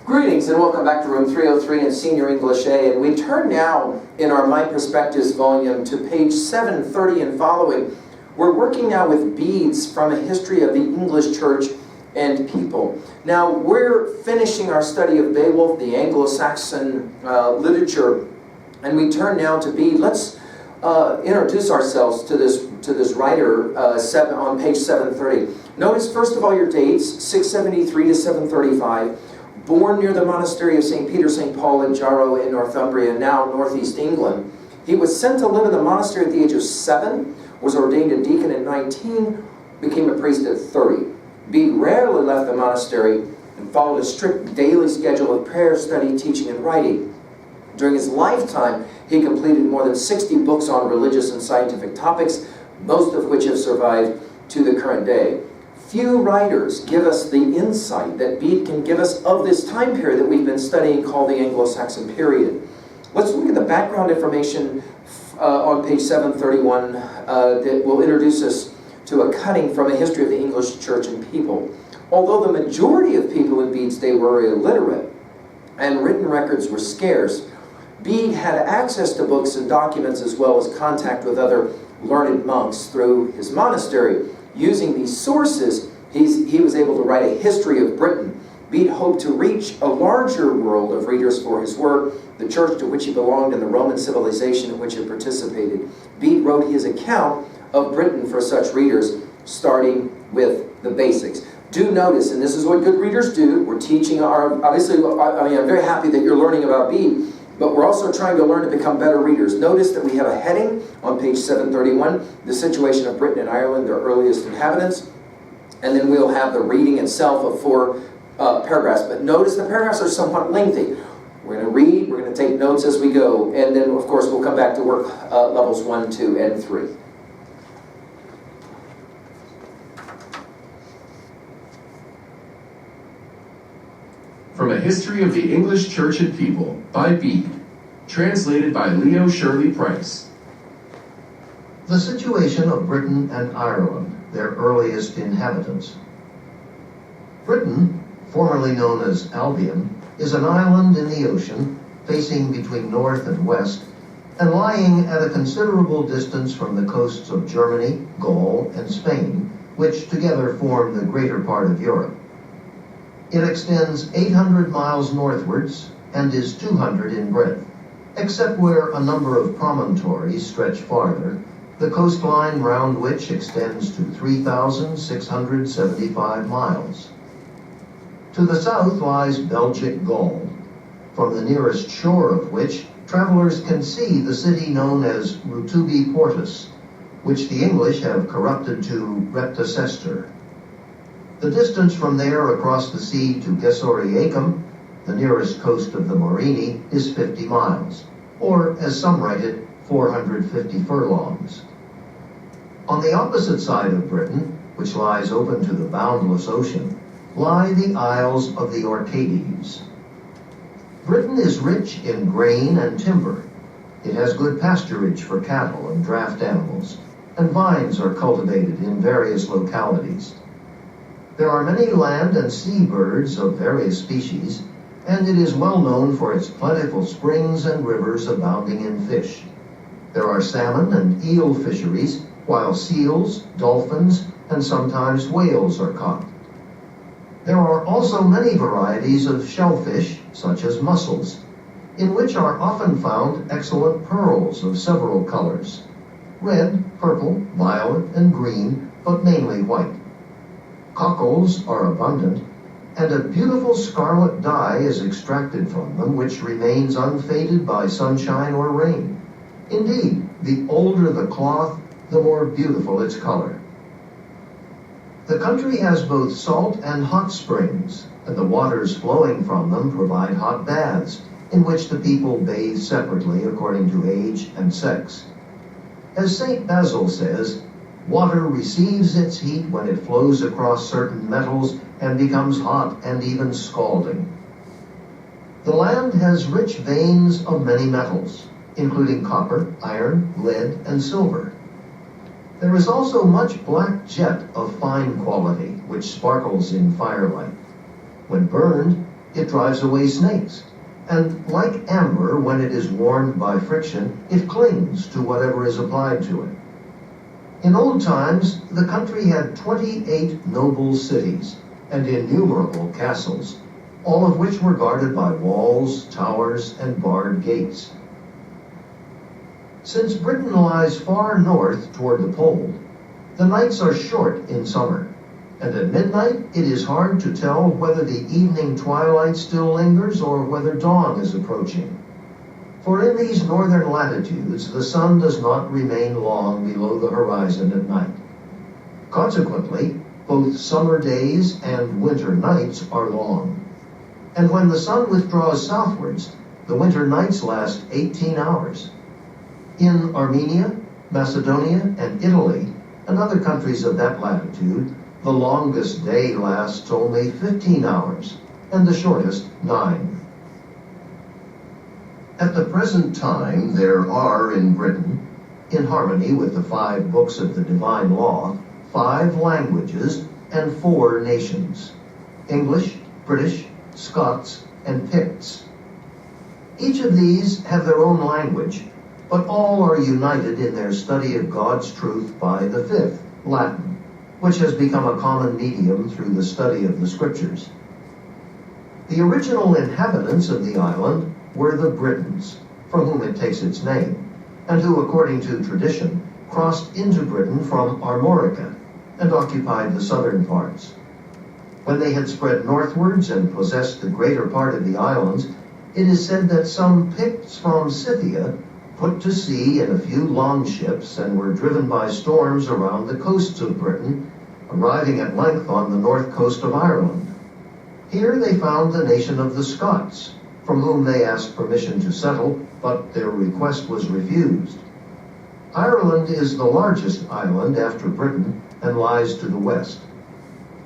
Greetings and welcome back to room 303 in Senior English A, and we turn now in our MyPerspectives volume to page 730 and following. We're working now with beads from a history of the English church and people. Now we're finishing our study of Beowulf, the Anglo-Saxon literature, and we turn now to Bede. Let's introduce ourselves to this writer on page 730. Notice first of all your dates, 673 to 735. Born near the monastery of St. Peter, St. Paul at Jarrow in Northumbria, now northeast England. He was sent to live in the monastery at the age of 7, was ordained a deacon at 19, became a priest at 30. Bede rarely left the monastery and followed a strict daily schedule of prayer, study, teaching, and writing. During his lifetime, he completed more than 60 books on religious and scientific topics, most of which have survived to the current day. Few writers give us the insight that Bede can give us of this time period that we've been studying called the Anglo-Saxon period. Let's look at the background information on page 731 that will introduce us to a cutting from a history of the English church and people. Although the majority of people in Bede's day were illiterate and written records were scarce, Bede had access to books and documents as well as contact with other learned monks through his monastery. Using these sources, he was able to write a history of Britain. Bede hoped to reach a larger world of readers for his work, the church to which he belonged and the Roman civilization in which he participated. Bede wrote his account of Britain for such readers, starting with the basics. Do notice, and this is what good readers do, we're teaching obviously, I'm very happy that you're learning about Bede, but we're also trying to learn to become better readers. Notice that we have a heading on page 731, the situation of Britain and Ireland, their earliest inhabitants, and then we'll have the reading itself of 4 paragraphs. But notice the paragraphs are somewhat lengthy. We're going to read, we're going to take notes as we go, and then of course we'll come back to work levels 1, 2, and 3. From a History of the English Church and People by Bede, translated by Leo Shirley Price. The situation of Britain and Ireland, their earliest inhabitants. Britain, formerly known as Albion, is an island in the ocean, facing between north and west, and lying at a considerable distance from the coasts of Germany, Gaul, and Spain, which together form the greater part of Europe. It extends 800 miles northwards and is 200 in breadth, except where a number of promontories stretch farther, the coastline round which extends to 3,675 miles. To the south lies Belgic Gaul, from the nearest shore of which travelers can see the city known as Rutubi Portus, which the English have corrupted to Reptacester. The distance from there across the sea to Gesoriacum, the nearest coast of the Morini, is 50 miles, or, as some write it, 450 furlongs. On the opposite side of Britain, which lies open to the boundless ocean, lie the Isles of the Orcades. Britain is rich in grain and timber. It has good pasturage for cattle and draft animals, and vines are cultivated in various localities. There are many land and sea birds of various species, and it is well known for its plentiful springs and rivers abounding in fish. There are salmon and eel fisheries, while seals, dolphins, and sometimes whales are caught. There are also many varieties of shellfish, such as mussels, in which are often found excellent pearls of several colors: red, purple, violet, and green, but mainly white. Cockles are abundant, and a beautiful scarlet dye is extracted from them which remains unfaded by sunshine or rain. Indeed, the older the cloth, the more beautiful its color. The country has both salt and hot springs, and the waters flowing from them provide hot baths, in which the people bathe separately according to age and sex. As St. Basil says, water receives its heat when it flows across certain metals and becomes hot and even scalding. The land has rich veins of many metals, including copper, iron, lead, and silver. There is also much black jet of fine quality, which sparkles in firelight. When burned, it drives away snakes. And like amber, when it is warmed by friction, it clings to whatever is applied to it. In old times, the country had 28 noble cities and innumerable castles, all of which were guarded by walls, towers, and barred gates. Since Britain lies far north toward the pole, the nights are short in summer, and at midnight it is hard to tell whether the evening twilight still lingers or whether dawn is approaching. For in these northern latitudes, the sun does not remain long below the horizon at night. Consequently, both summer days and winter nights are long. And when the sun withdraws southwards, the winter nights last 18 hours. In Armenia, Macedonia, and Italy, and other countries of that latitude, the longest day lasts only 15 hours, and the shortest 9. At the present time, there are in Britain, in harmony with the 5 books of the divine law, 5 languages and 4 nations: English, British, Scots, and Picts. Each of these have their own language, but all are united in their study of God's truth by the 5th, Latin, which has become a common medium through the study of the Scriptures. The original inhabitants of the island were the Britons, from whom it takes its name, and who, according to tradition, crossed into Britain from Armorica and occupied the southern parts. When they had spread northwards and possessed the greater part of the islands, it is said that some Picts from Scythia put to sea in a few longships and were driven by storms around the coasts of Britain, arriving at length on the north coast of Ireland. Here they found the nation of the Scots, from whom they asked permission to settle, but their request was refused. Ireland is the largest island after Britain and lies to the west.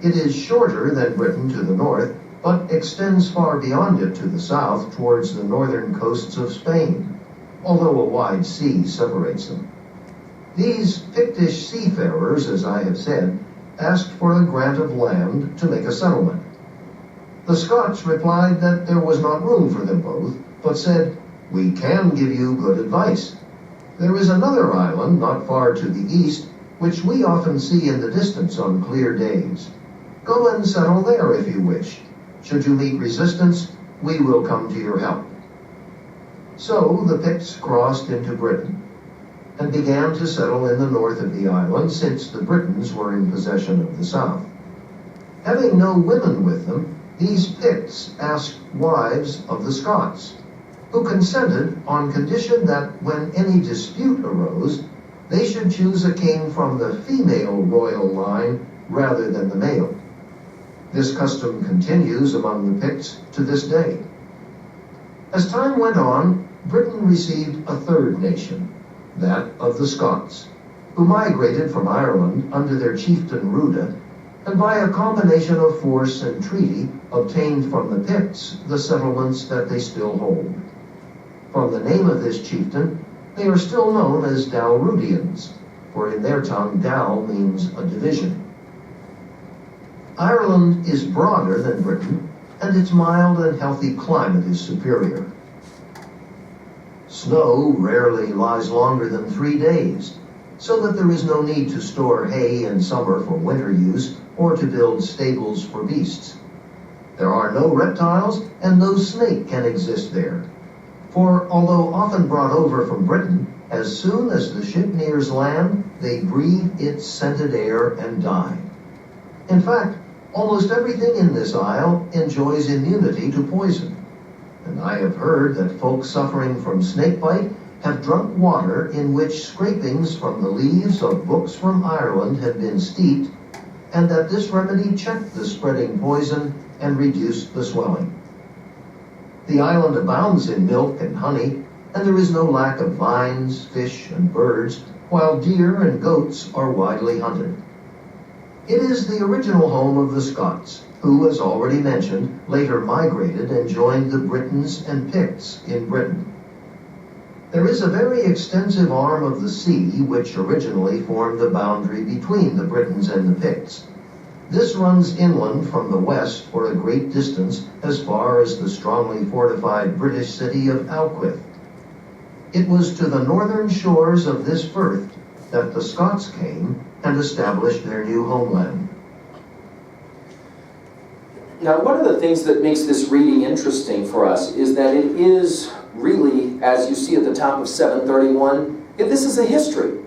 It is shorter than Britain to the north, but extends far beyond it to the south towards the northern coasts of Spain, although a wide sea separates them. These Pictish seafarers, as I have said, asked for a grant of land to make a settlement. The Scots replied that there was not room for them both, but said, "We can give you good advice. There is another island not far to the east, which we often see in the distance on clear days. Go and settle there if you wish. Should you meet resistance, we will come to your help." So the Picts crossed into Britain and began to settle in the north of the island, since the Britons were in possession of the south. Having no women with them, these Picts asked wives of the Scots, who consented on condition that when any dispute arose, they should choose a king from the female royal line rather than the male. This custom continues among the Picts to this day. As time went on, Britain received a third nation, that of the Scots, who migrated from Ireland under their chieftain Ruda, and by a combination of force and treaty obtained from the Picts the settlements that they still hold. From the name of this chieftain, they are still known as Dalrudians, for in their tongue Dal means a division. Ireland is broader than Britain, and its mild and healthy climate is superior. Snow rarely lies longer than 3 days, so that there is no need to store hay in summer for winter use or to build stables for beasts. There are no reptiles, and no snake can exist there. For although often brought over from Britain, as soon as the ship nears land, they breathe its scented air and die. In fact, almost everything in this isle enjoys immunity to poison. And I have heard that folks suffering from snakebite have drunk water in which scrapings from the leaves of books from Ireland had been steeped, and that this remedy checked the spreading poison and reduced the swelling. The island abounds in milk and honey, and there is no lack of vines, fish, and birds, while deer and goats are widely hunted. It is the original home of the Scots, who, as already mentioned, later migrated and joined the Britons and Picts in Britain. There is a very extensive arm of the sea which originally formed the boundary between the Britons and the Picts. This runs inland from the west for a great distance as far as the strongly fortified British city of Alquith. It was to the northern shores of this firth that the Scots came and established their new homeland. Now, one of the things that makes this reading interesting for us is that it is really, as you see at the top of 731, this is a history.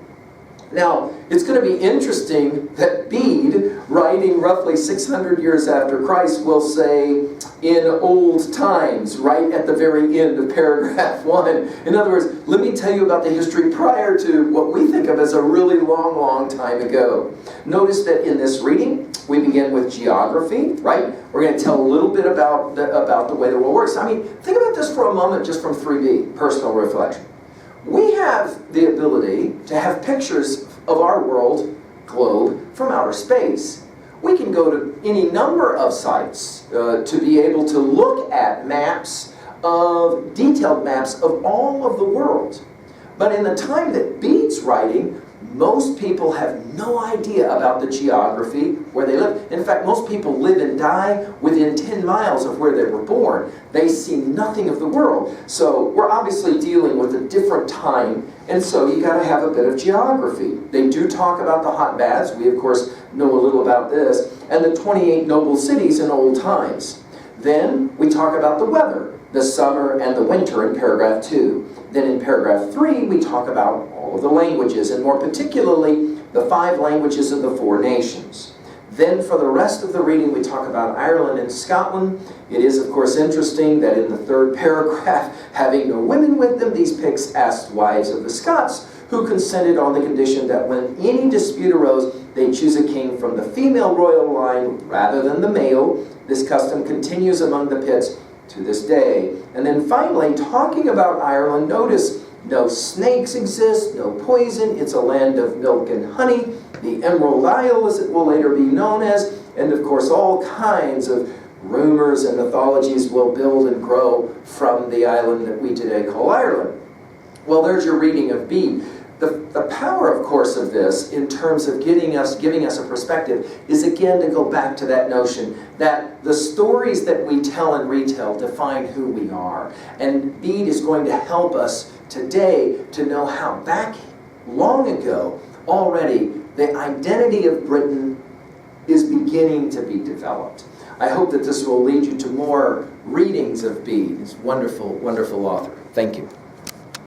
Now, it's going to be interesting that Bede, writing roughly 600 years after Christ, will say, in old times, right at the very end of paragraph 1. In other words, let me tell you about the history prior to what we think of as a really long, long time ago. Notice that in this reading, we begin with geography, right? We're going to tell a little bit about the way the world works. I mean, think about this for a moment just from 3b, personal reflection. We have the ability to have pictures of our world globe from outer space. We can go to any number of sites to be able to look at detailed maps of all of the world. But in the time that Bede's writing, most people have no idea about the geography where they live. In fact, most people live and die within 10 miles of where they were born. They see nothing of the world. So we're obviously dealing with a different time, and so you got to have a bit of geography. They do talk about the hot baths. We, of course, know a little about this. And the 28 noble cities in old times. Then we talk about the weather, the summer and the winter in paragraph 2. Then in paragraph 3, we talk about all of the languages, and more particularly, the 5 languages of the 4 nations. Then for the rest of the reading, we talk about Ireland and Scotland. It is, of course, interesting that in the 3rd paragraph, having no women with them, these Picts asked wives of the Scots, who consented on the condition that when any dispute arose, they choose a king from the female royal line rather than the male. This custom continues among the Picts to this day. And then finally, talking about Ireland, notice no snakes exist, no poison, it's a land of milk and honey, the Emerald Isle as it will later be known as, and of course all kinds of rumors and mythologies will build and grow from the island that we today call Ireland. Well, there's your reading of Bede. The power, of course, of this, in terms of giving us a perspective, is again to go back to that notion that the stories that we tell and retell define who we are. And Bede is going to help us today to know how back long ago, already, the identity of Britain is beginning to be developed. I hope that this will lead you to more readings of Bede, this wonderful, wonderful author. Thank you.